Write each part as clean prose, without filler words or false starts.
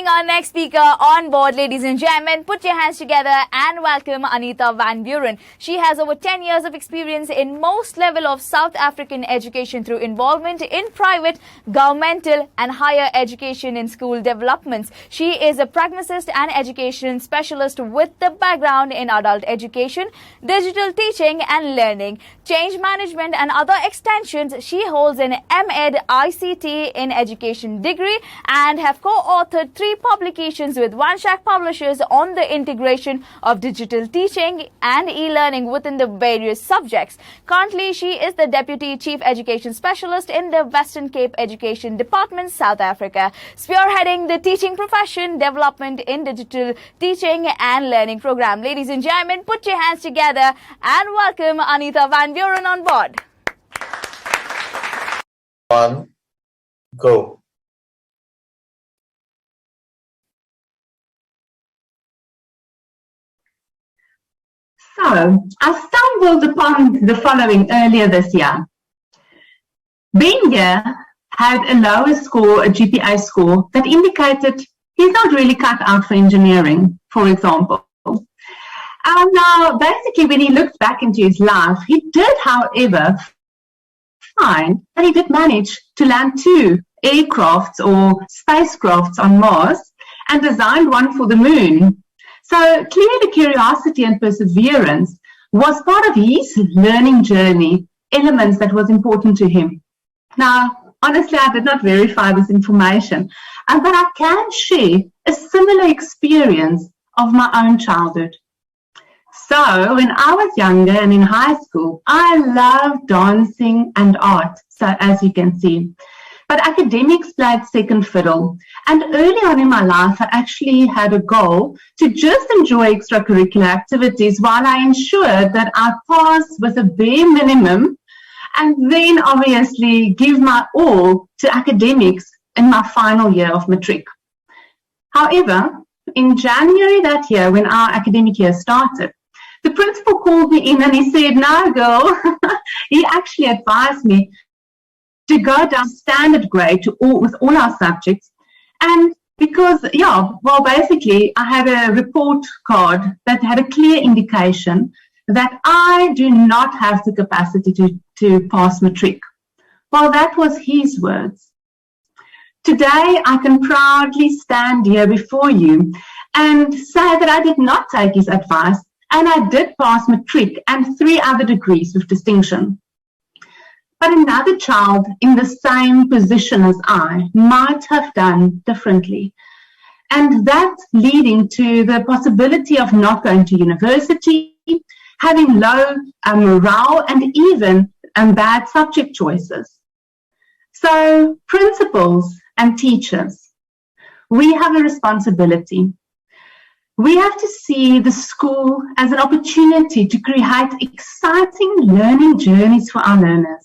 our next speaker on board, ladies and gentlemen. Put your hands together and welcome Anita van Vurren. She has over 10 years of experience in most level of South African education through involvement in private, governmental and higher education in school developments. She is a pragmatist and education specialist with the background in adult education, digital teaching and learning, change management and other extensions. She holds an M.Ed. ICT in education degree and have co-authored 3 publications with One Shack Publishers on the integration of digital teaching and e-learning within the various subjects. Currently, she is the Deputy Chief Education Specialist in the Western Cape Education Department, South Africa, spearheading the teaching profession development in digital teaching and learning program. Ladies and gentlemen, put your hands together and welcome Anita van Vurren on board. 1, go. So, I stumbled upon the following earlier this year. Ben here had a lower score, a GPA score, that indicated he's not really cut out for engineering, for example. Now, basically, when he looked back into his life, he did, however, find that he did manage to land 2 aircrafts or spacecrafts on Mars and designed one for the moon. So clearly curiosity and perseverance was part of his learning journey, elements that was important to him. Now, honestly, I did not verify this information, but I can share a similar experience of my own childhood. So when I was younger and in high school, I loved dancing and art, so as you can see. But academics played second fiddle. And early on in my life, I actually had a goal to just enjoy extracurricular activities while I ensured that I passed with a bare minimum and then obviously give my all to academics in my final year of matric. However, in January that year, when our academic year started, the principal called me in and he said, "No, girl," he actually advised me to go down standard grade with all our subjects. And because, basically I had a report card that had a clear indication that I do not have the capacity to pass matric. Well, that was his words. Today, I can proudly stand here before you and say that I did not take his advice and I did pass matric and 3 other degrees with distinction. But another child in the same position as I might have done differently. And that leading to the possibility of not going to university, having low morale, and even bad subject choices. So principals and teachers, we have a responsibility. We have to see the school as an opportunity to create exciting learning journeys for our learners.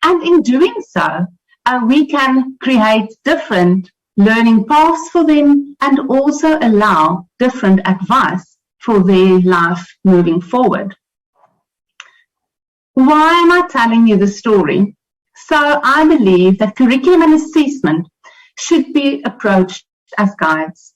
And in doing so, we can create different learning paths for them and also allow different advice for their life moving forward. Why am I telling you the story? So I believe that curriculum and assessment should be approached as guides.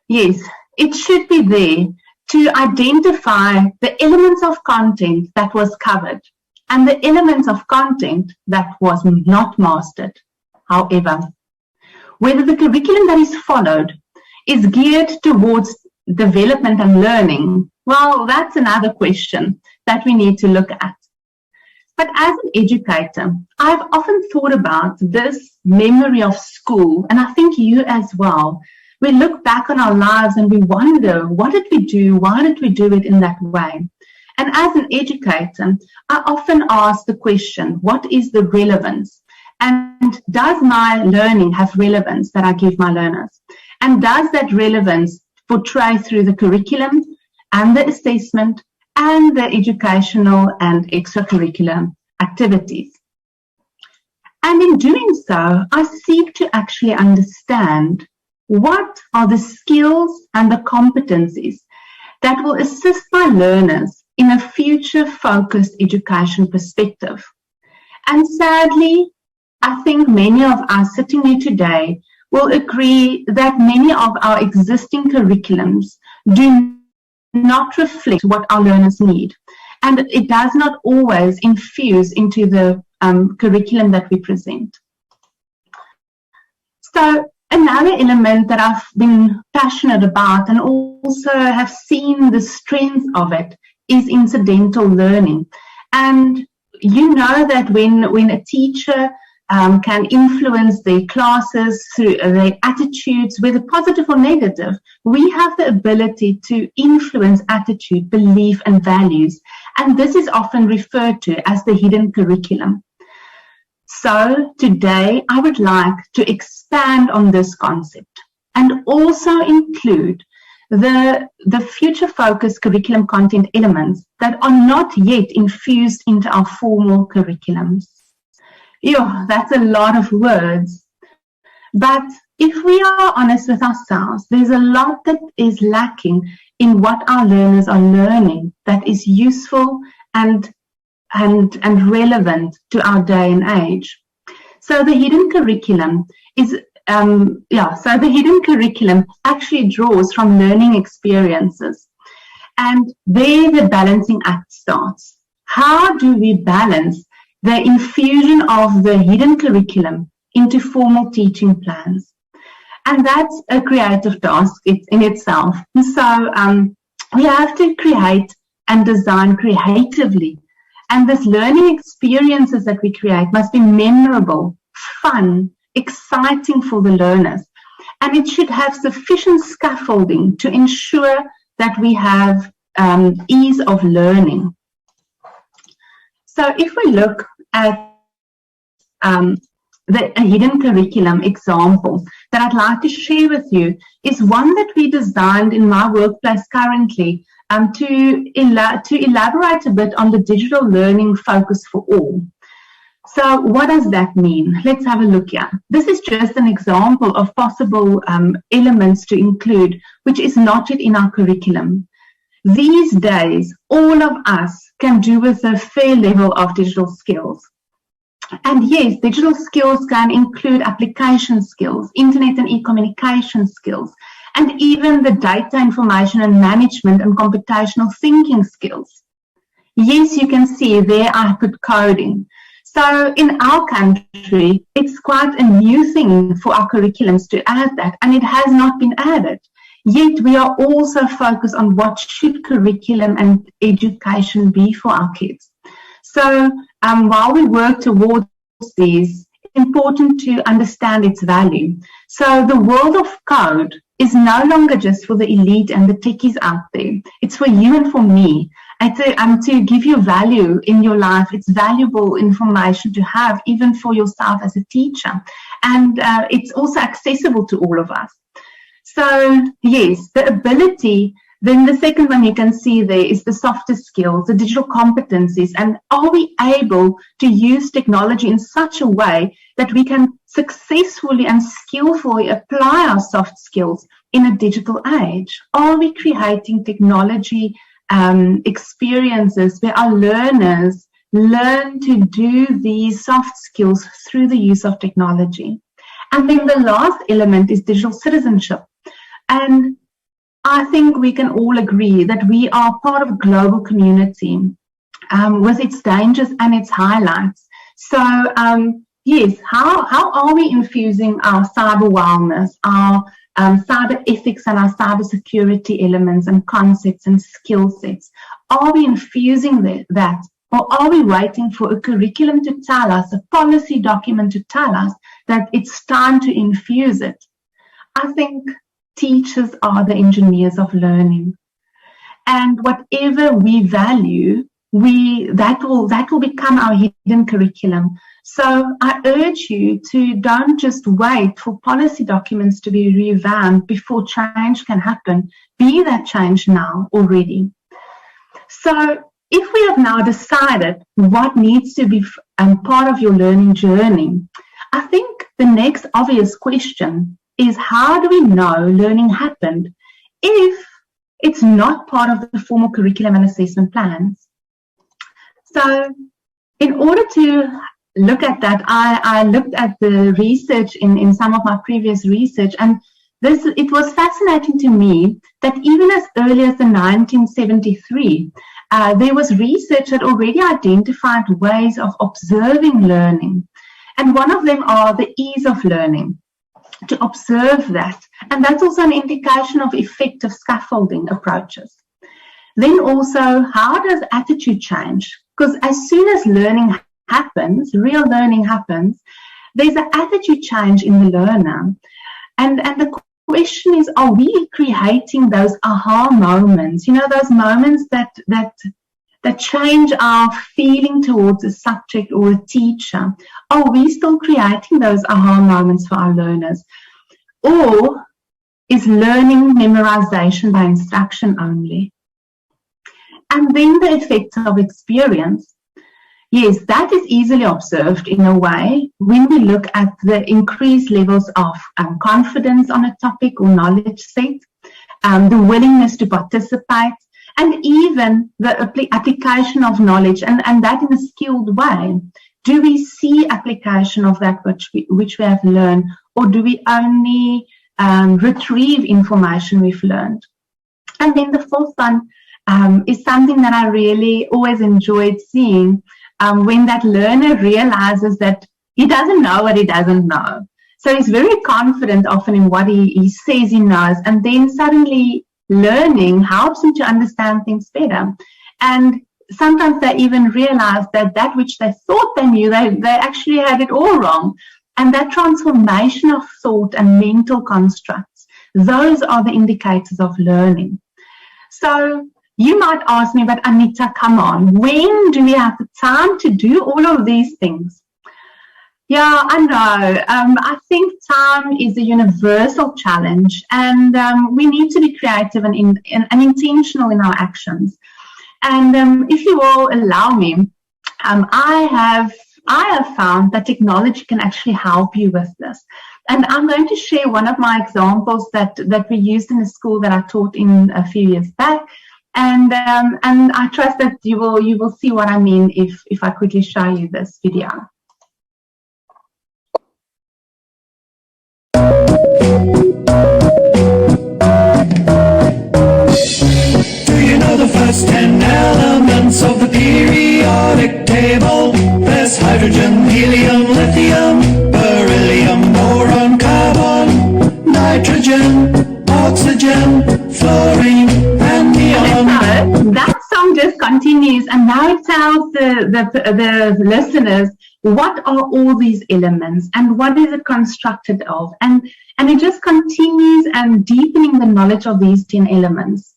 Yes, it should be there to identify the elements of content that was covered and the elements of content that was not mastered. However, whether the curriculum that is followed is geared towards development and learning, well, that's another question that we need to look at. But as an educator, I've often thought about this memory of school, and I think you as well. We look back on our lives and we wonder, what did we do? Why did we do it in that way? And as an educator, I often ask the question, what is the relevance? And does my learning have relevance that I give my learners? And does that relevance portray through the curriculum and the assessment and the educational and extracurricular activities? And in doing so, I seek to actually understand what are the skills and the competencies that will assist my learners in a future-focused education perspective. And sadly, I think many of us sitting here today will agree that many of our existing curriculums do not reflect what our learners need. And it does not always infuse into the curriculum that we present. So another element that I've been passionate about and also have seen the strength of it is incidental learning. And you know that when a teacher can influence their classes through their attitudes, whether positive or negative, we have the ability to influence attitude, belief, and values. And this is often referred to as the hidden curriculum. So today, I would like to expand on this concept and also include the future-focused curriculum content elements that are not yet infused into our formal curriculums. Yeah, that's a lot of words. But if we are honest with ourselves, there's a lot that is lacking in what our learners are learning that is useful and relevant to our day and age. So the hidden curriculum is, so the hidden curriculum actually draws from learning experiences. And there the balancing act starts. How do we balance the infusion of the hidden curriculum into formal teaching plans? And that's a creative task in itself. So we have to create and design creatively. And this learning experiences that we create must be memorable, fun, exciting for the learners. And it should have sufficient scaffolding to ensure that we have ease of learning. So if we look at the hidden curriculum example that I'd like to share with you is one that we designed in my workplace currently to elaborate a bit on the digital learning focus for all. So what does that mean? Let's have a look here. This is just an example of possible elements to include, which is not yet in our curriculum. These days, all of us can do with a fair level of digital skills. And yes, digital skills can include application skills, internet and e-communication skills, and even the data information and management and computational thinking skills. Yes, you can see there I put coding. So in our country, it's quite a new thing for our curriculums to add that, and it has not been added. Yet we are also focused on what should curriculum and education be for our kids. So while we work towards these, it's important to understand its value. So the world of code is no longer just for the elite and the techies out there. It's for you and for me. To give you value in your life. It's valuable information to have, even for yourself as a teacher. And it's also accessible to all of us. So yes, the ability. Then the second one you can see there is the softer skills, the digital competencies, and are we able to use technology in such a way that we can successfully and skillfully apply our soft skills in a digital age? Are we creating technology experiences where our learners learn to do these soft skills through the use of technology? And then the last element is digital citizenship. And I think we can all agree that we are part of a global community with its dangers and its highlights. So, yes, how are we infusing our cyber wellness, our cyber ethics and our cyber security elements and concepts and skill sets? Are we infusing that? Or are we waiting for a curriculum to tell us, a policy document to tell us that it's time to infuse it? I think teachers are the engineers of learning, and whatever we value, that will become our hidden curriculum. So I urge you to don't just wait for policy documents to be revamped before change can happen. Be that change now already. So if we have now decided what needs to be part of your learning journey, I think the next obvious question is, how do we know learning happened if it's not part of the formal curriculum and assessment plans? So in order to look at that, I looked at the research in some of my previous research, and it was fascinating to me that even as early as the 1973, there was research that already identified ways of observing learning. And one of them are the ease of learning, to observe that. And that's also an indication of effective scaffolding approaches. Then also, how does attitude change? Because as soon as learning happens, real learning happens, there's an attitude change in the learner. And the question is, are we creating those aha moments? You know, those moments that change our feeling towards a subject or a teacher. Are we still creating those aha moments for our learners? Or is learning memorization by instruction only? And then the effects of experience. Yes, that is easily observed in a way when we look at the increased levels of confidence on a topic or knowledge set, the willingness to participate, and even the application of knowledge, and that in a skilled way. Do we see application of that which we have learned, or do we only retrieve information we've learned? And then the fourth one is something that I really always enjoyed seeing, when that learner realizes that he doesn't know what he doesn't know. So he's very confident often in what he says he knows, and then suddenly learning helps him to understand things better. And sometimes they even realize that which they thought they knew, they actually had it all wrong. And that transformation of thought and mental constructs, those are the indicators of learning. So you might ask me, but Anita, come on, when do we have the time to do all of these things? Yeah, I know. I think time is a universal challenge, and we need to be creative and intentional in our actions. And if you will allow me, I have found that technology can actually help you with this. And I'm going to share one of my examples that we used in the school that I taught in a few years back. And I trust that you will see what I mean if I quickly show you this video. Do you know the first 10 elements of the periodic table? There's hydrogen, helium, lithium, beryllium, boron, carbon, nitrogen, oxygen, fluorine, and neon. So that song just continues, and now it tells the listeners what are all these elements and what is it constructed of, and it just continues and deepening the knowledge of these 10 elements.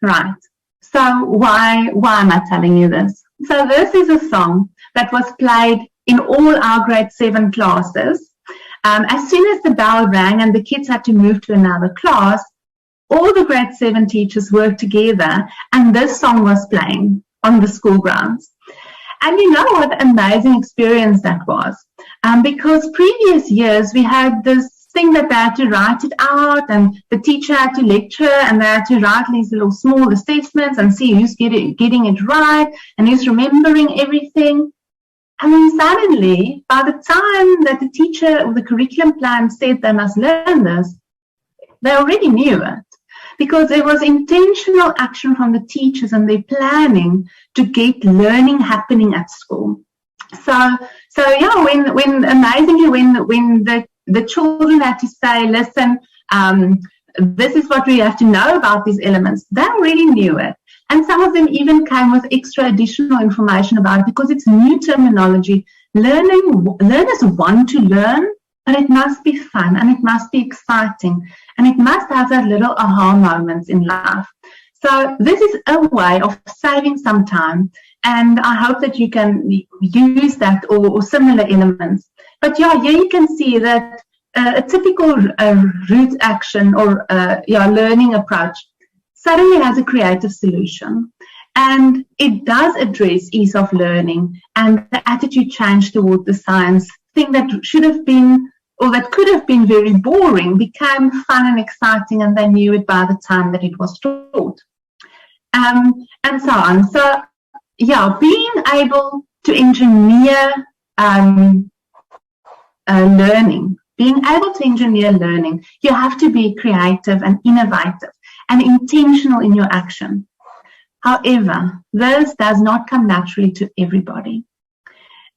Right. So why am I telling you this? So this is a song that was played in all our grade 7 classes. As soon as the bell rang and the kids had to move to another class, all the grade 7 teachers worked together, and this song was playing on the school grounds. And you know what amazing experience that was? Because previous years we had this thing that they had to write it out, and the teacher had to lecture, and they had to write these little small assessments and see who's getting it right and who's remembering everything. And then suddenly, by the time that the teacher or the curriculum plan said they must learn this, they already knew it, because there was intentional action from the teachers and their planning to get learning happening at school. So yeah, when amazingly, when the children had to say, listen, this is what we have to know about these elements, they already knew it. And some of them even came with extra additional information about it, because it's new terminology. Learners want to learn, but it must be fun and it must be exciting, and it must have that little aha moments in life. So this is a way of saving some time, and I hope that you can use that or similar elements. But yeah, here you can see that a typical root action or learning approach suddenly has a creative solution, and it does address ease of learning and the attitude change toward the science. Thing that should have been, or that could have been very boring, became fun and exciting, and they knew it by the time that it was taught, and so on. So yeah, being able to engineer learning, being able to engineer learning, you have to be creative and innovative and intentional in your action. However, this does not come naturally to everybody.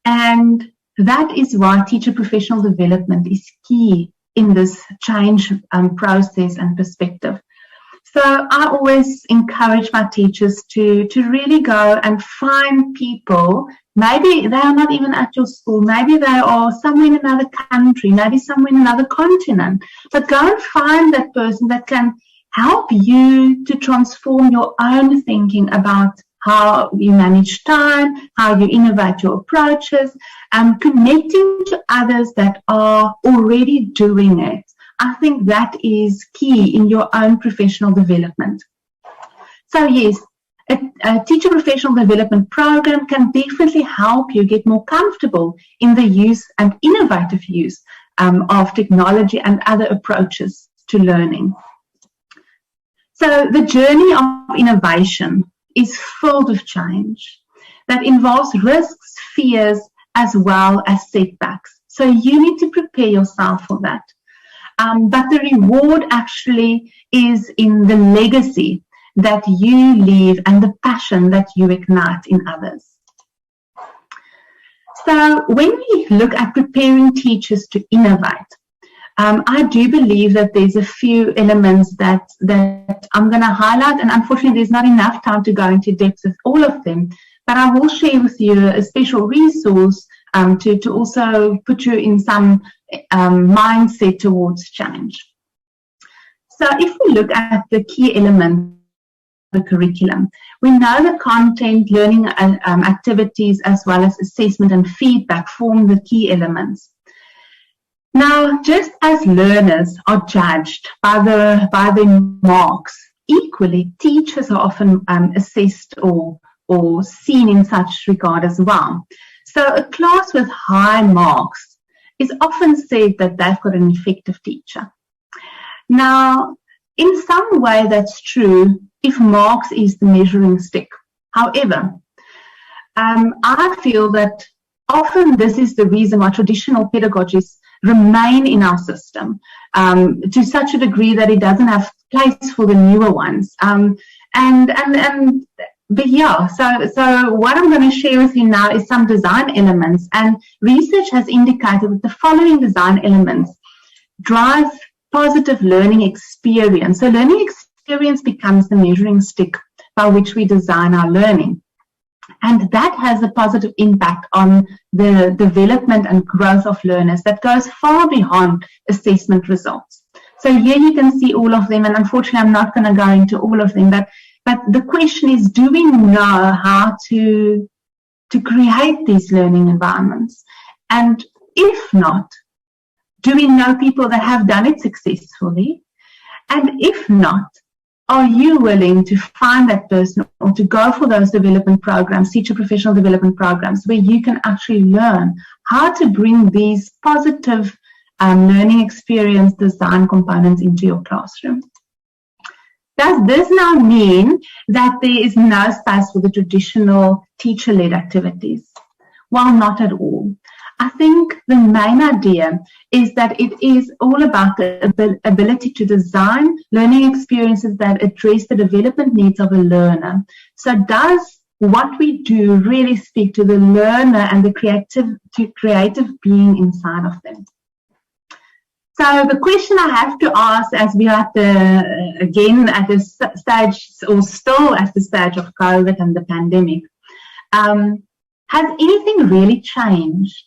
And that is why teacher professional development is key in this change process and perspective. So I always encourage my teachers to really go and find people. Maybe they are not even at your school. Maybe they are somewhere in another country, maybe somewhere in another continent. But go and find that person that can help you to transform your own thinking about how you manage time, how you innovate your approaches, and connecting to others that are already doing it. I think that is key in your own professional development. So yes, a teacher professional development program can definitely help you get more comfortable in the use and innovative use of technology and other approaches to learning. So the journey of innovation is filled with change that involves risks, fears, as well as setbacks. So you need to prepare yourself for that. But the reward actually is in the legacy that you leave and the passion that you ignite in others. So when we look at preparing teachers to innovate, I do believe that there's a few elements that I'm going to highlight, and unfortunately there's not enough time to go into depth with all of them, but I will share with you a special resource to also put you in some mindset towards change. So if we look at the key element of the curriculum, we know the content, learning activities, as well as assessment and feedback form the key elements. Now, just as learners are judged by the marks, equally teachers are often assessed or seen in such regard as well. So a class with high marks is often said that they've got an effective teacher. Now, in some way that's true if marks is the measuring stick. However, I feel that often this is the reason why traditional pedagogies remain in our system to such a degree that it doesn't have place for the newer ones. But yeah, so what I'm going to share with you now is some design elements, and research has indicated that the following design elements drive positive learning experience. So learning experience becomes the measuring stick by which we design our learning. And that has a positive impact on the development and growth of learners that goes far beyond assessment results. So here you can see all of them, and unfortunately I'm not going to go into all of them, but the question is, do we know how to create these learning environments? And if not, do we know people that have done it successfully? And if not, are you willing to find that person or to go for those development programs, teacher professional development programs, where you can actually learn how to bring these positive learning experience design components into your classroom? Does this now mean that there is no space for the traditional teacher-led activities? Well, not at all. I think the main idea is that it is all about the ability to design learning experiences that address the development needs of a learner. So does what we do really speak to the learner and the creative being inside of them? So the question I have to ask, as we are again at the stage, or still at the stage of COVID and the pandemic, has anything really changed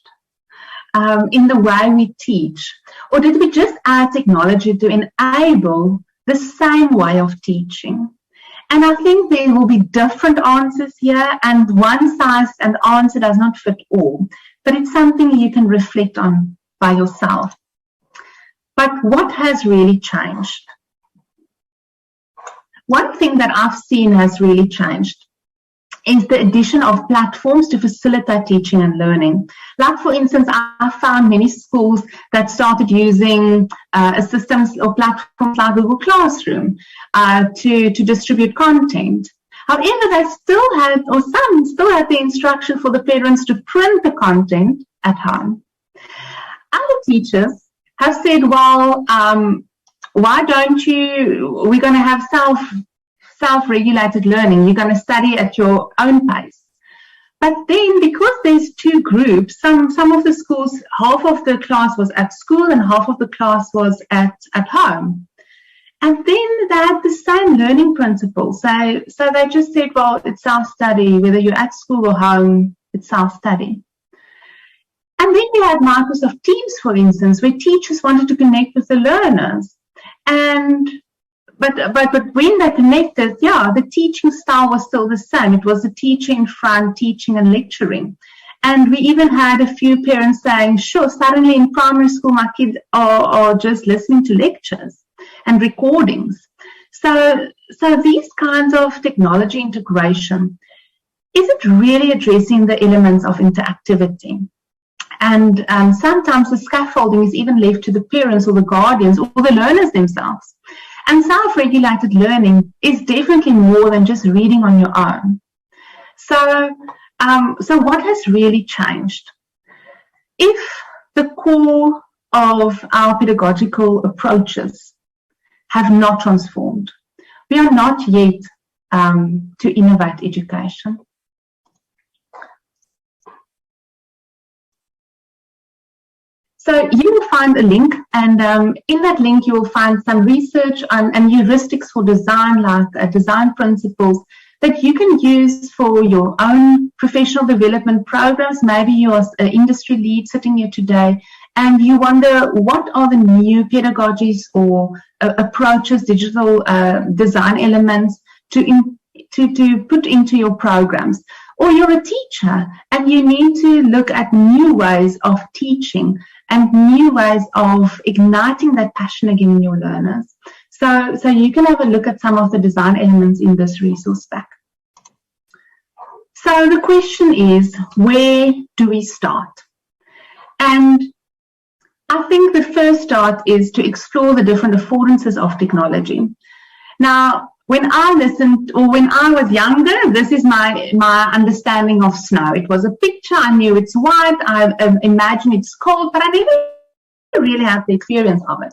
in the way we teach? Or did we just add technology to enable the same way of teaching? And I think there will be different answers here, and one size and answer does not fit all, but it's something you can reflect on by yourself. But what has really changed? One thing that I've seen has really changed is the addition of platforms to facilitate teaching and learning. Like, for instance, I found many schools that started using systems or platforms like Google Classroom to distribute content. However, they still had, or some still had the instruction for the parents to print the content at home. Other teachers have said, well, why don't you, we're going to have self-regulated learning. You're going to study at your own pace. But then, because there's two groups, some of the schools, half of the class was at school and half of the class was at home. And then they had the same learning principles. So they just said, well, it's self-study, whether you're at school or home, it's self-study. And then we had Microsoft Teams, for instance, where teachers wanted to connect with the learners. But when they connected, the teaching style was still the same. It was the teacher in front, teaching and lecturing. And we even had a few parents saying, sure, suddenly in primary school, my kids are just listening to lectures and recordings. So these kinds of technology integration, is it really addressing the elements of interactivity? And sometimes the scaffolding is even left to the parents or the guardians or the learners themselves. And self-regulated learning is definitely more than just reading on your own. So what has really changed? If the core of our pedagogical approaches have not transformed, we are not yet to innovate education. So you will find a link, and in that link you will find some research and heuristics for design, like design principles that you can use for your own professional development programs. Maybe you're an industry lead sitting here today and you wonder, what are the new pedagogies or approaches, digital design elements to put into your programs? Or you're a teacher and you need to look at new ways of teaching and new ways of igniting that passion again in your learners. So you can have a look at some of the design elements in this resource pack. So the question is, where do we start? And I think the first start is to explore the different affordances of technology. Now, when I listened, or when I was younger, this is my understanding of snow. It was a picture. I knew it's white. I imagine it's cold, but I never really had the experience of it.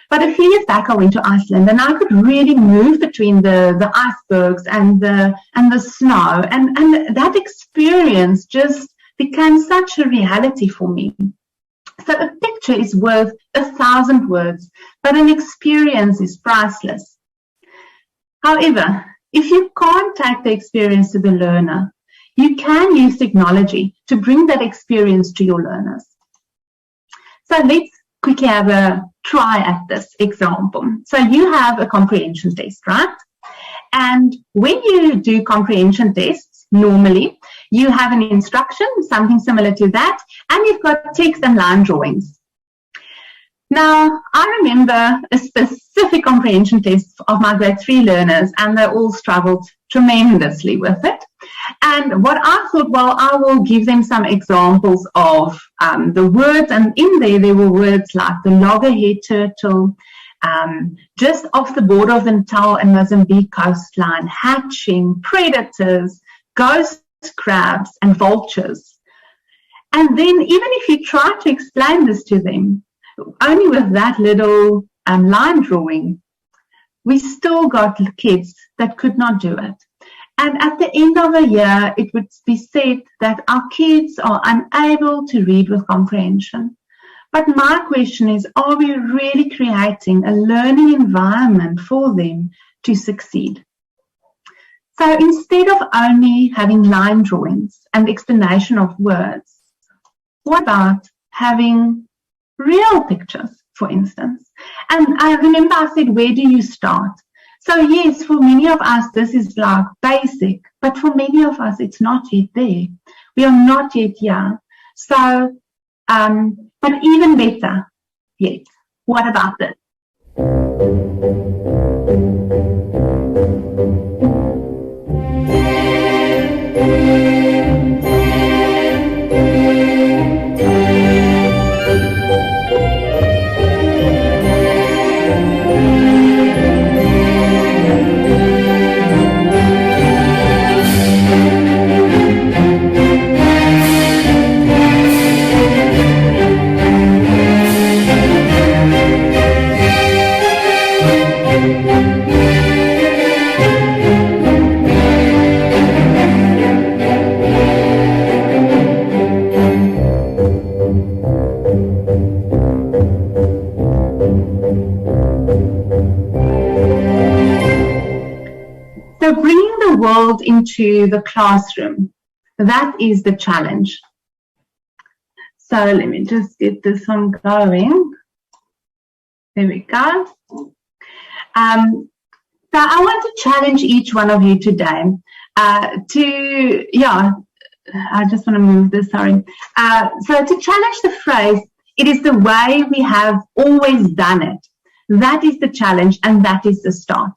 But a few years back, I went to Iceland, and I could really move between the icebergs and the snow, and that experience just became such a reality for me. So a picture is worth 1,000 words, but an experience is priceless. However, if you can't take the experience to the learner, you can use technology to bring that experience to your learners. So let's quickly have a try at this example. So you have a comprehension test, right? And when you do comprehension tests, normally you have an instruction, something similar to that, and you've got text and line drawings. Now, I remember a specific comprehension test of my grade 3 learners, and they all struggled tremendously with it. And what I thought, well, I will give them some examples of the words, and in there were words like the loggerhead turtle, just off the border of the Natal and Mozambique coastline, hatching, predators, ghost crabs, and vultures. And then even if you try to explain this to them, only with that little line drawing, we still got kids that could not do it. And at the end of a year, it would be said that our kids are unable to read with comprehension. But my question is, are we really creating a learning environment for them to succeed? So instead of only having line drawings and explanation of words, what about having real pictures, for instance? And I remember I said, where do you start? So yes, for many of us, this is like basic, but for many of us, it's not yet there. We are not yet here. So, but even better yet, what about this? build into the classroom. That is the challenge. So let me just get this one going. There we go. So I want to challenge each one of you today I just want to move this, sorry. So to challenge the phrase, it is the way we have always done it. That is the challenge and that is the start.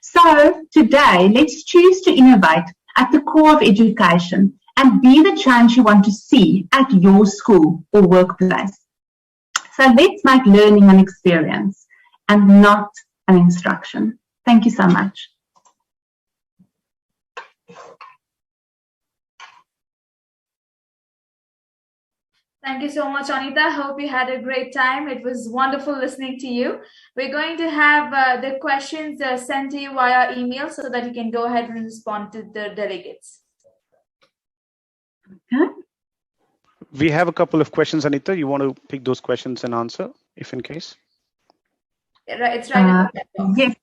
So today, let's choose to innovate at the core of education and be the change you want to see at your school or workplace. So let's make learning an experience and not an instruction. Thank you so much. Thank you so much, Anita. Hope you had a great time. It was wonderful listening to you. We're going to have the questions sent to you via email so that you can go ahead and respond to the delegates. Okay. We have a couple of questions, Anita. You want to pick those questions and answer, if in case? It's right. Yes.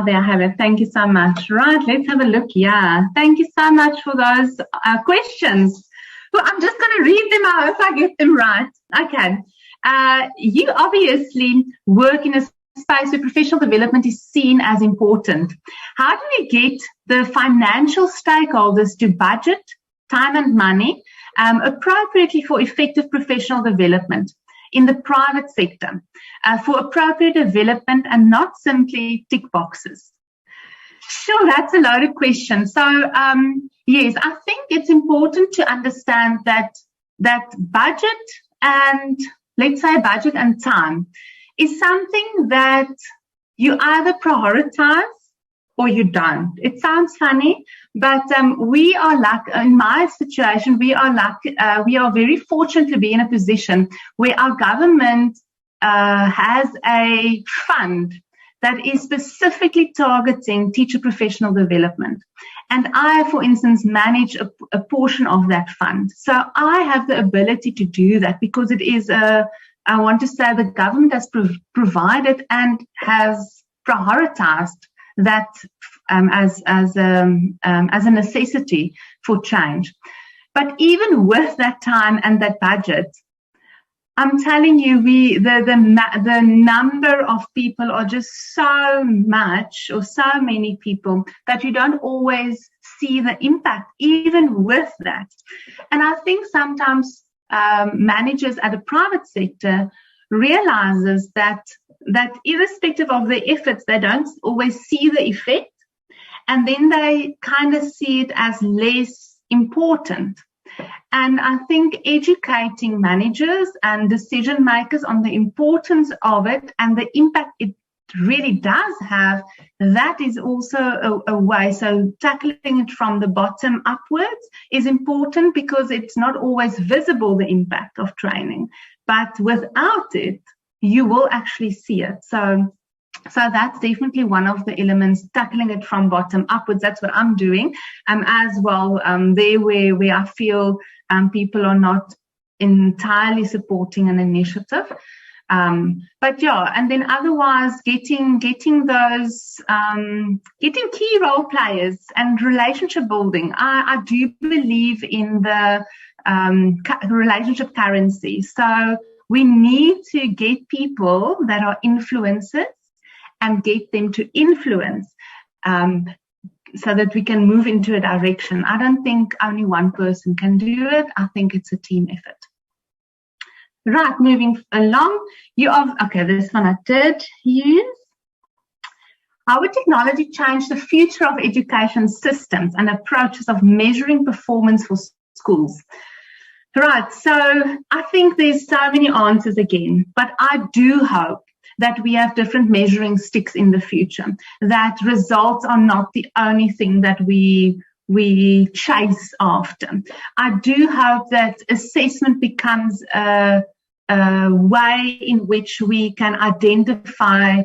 There I have it. Thank you so much. Right, let's have a look. Yeah, thank you so much for those questions. Well, I'm just going to read them. I hope I get them right. Okay. You obviously work in a space where professional development is seen as important. How do we get the financial stakeholders to budget time and money appropriately for effective professional development in the private sector, for appropriate development and not simply tick boxes? Sure, that's a loaded question. So, yes, I think it's important to understand that budget and, let's say, budget and time is something that you either prioritize or you don't. It sounds funny, but we are lucky. In my situation, we are lucky. We are very fortunate to be in a position where our government has a fund that is specifically targeting teacher professional development. And I, for instance, manage a portion of that fund. So I have the ability to do that because it is I want to say the government has provided and has prioritized that as a necessity for change. But even with that time and that budget, I'm telling you, the number of people are just so much, or so many people, that you don't always see the impact even with that. And I think sometimes managers at the private sector realizes that irrespective of their efforts, they don't always see the effect, and then they kind of see it as less important. And I think educating managers and decision makers on the importance of it and the impact it really does have, that is also a way. So tackling it from the bottom upwards is important because it's not always visible, the impact of training. But without it, you will actually see it. So that's definitely one of the elements, tackling it from bottom upwards. That's what I'm doing as well, there where I feel people are not entirely supporting an initiative. But yeah, and then otherwise getting those, getting key role players and relationship building. I do believe in the relationship currency. So we need to get people that are influencers and get them to influence so that we can move into a direction. I don't think only one person can do it. I think it's a team effort. Right, moving along. This one I did use. How would technology change the future of education systems and approaches of measuring performance for schools? Right, so I think there's so many answers again, but I do hope that we have different measuring sticks in the future, that results are not the only thing that we chase after. I do hope that assessment becomes a way in which we can identify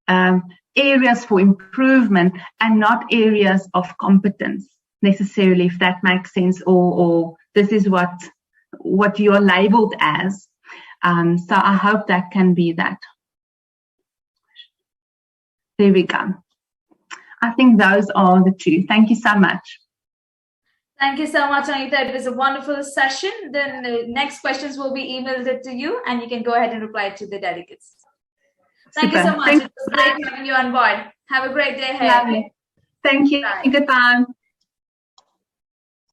areas for improvement and not areas of competence necessarily, if that makes sense, or this is what you are labeled as. So I hope that can be that. There we go. I think those are the two. Thank you so much. Thank you so much, Anita. It was a wonderful session. Then the next questions will be emailed to you, and you can go ahead and reply to the delegates. Thank you so much. It was great having you on board. Have a great day ahead. Lovely. Thank you. Bye. Good time.